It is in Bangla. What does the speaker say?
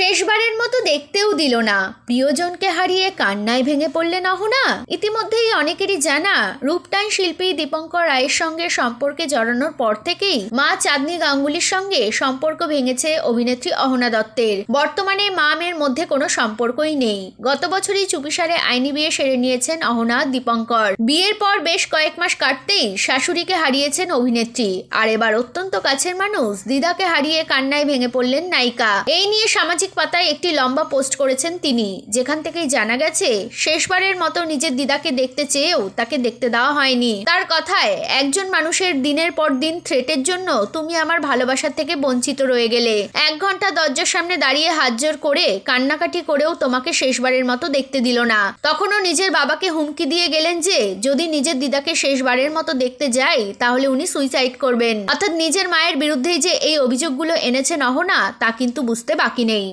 শেষবারের মতো দেখতেও দিল না, প্রিয়জনকে হারিয়ে কান্নায় ভেঙে পড়লেন অহনা। ইতিমধ্যেই অনেকেরই জানা, রূপটান শিল্পী দীপঙ্কর রায়ের সঙ্গে সম্পর্কে জড়ানোর পর থেকেই মা চাঁদনি গাঙ্গুলির সঙ্গে সম্পর্ক ভেঙেছে অভিনেত্রী অহনা দত্তের। বর্তমানে মা মেয়ের মধ্যে কোনো সম্পর্কই নেই। গত বছরই চুপিসারে আইনি বিয়ে সেরে নিয়েছেন অহনা দীপঙ্কর। বিয়ের পর বেশ কয়েক মাস কাটতেই শাশুড়িকে হারিয়েছেন অভিনেত্রী, আর এবার অত্যন্ত কাছের মানুষ দিদাকে হারিয়ে কান্নায় ভেঙে পড়লেন নায়িকা। এই নিয়ে সামাজিক পাতায় একটি লম্বা পোস্ট করেছেন তিনি, যেখান থেকেই জানা গেছে শেষবারের মতো নিজের দিদাকে দেখতে চেয়েও তাকে দেখতে দেওয়া হয়নি। তার কথায়, একজন মানুষের দিনের পর দিন থ্রেটের জন্য তুমি আমার ভালোবাসা থেকে বঞ্চিত রয়ে গেলে। 1 ঘন্টা দরজার সামনে দাঁড়িয়ে হাত জোর করে কান্নাকাটি করেও তোমাকে শেষবারের মতো দেখতে দিল না। তখনও নিজের বাবাকে হুমকি দিয়ে গেলেন যে যদি নিজের দিদাকে শেষবারের মতো দেখতে যাই তাহলে উনি সুইসাইড করবেন। অর্থাৎ নিজের মায়ের বিরুদ্ধেই যে এই অভিযোগগুলো এনেছেন অহনা, তা কিন্তু বুঝতে বাকি নেই।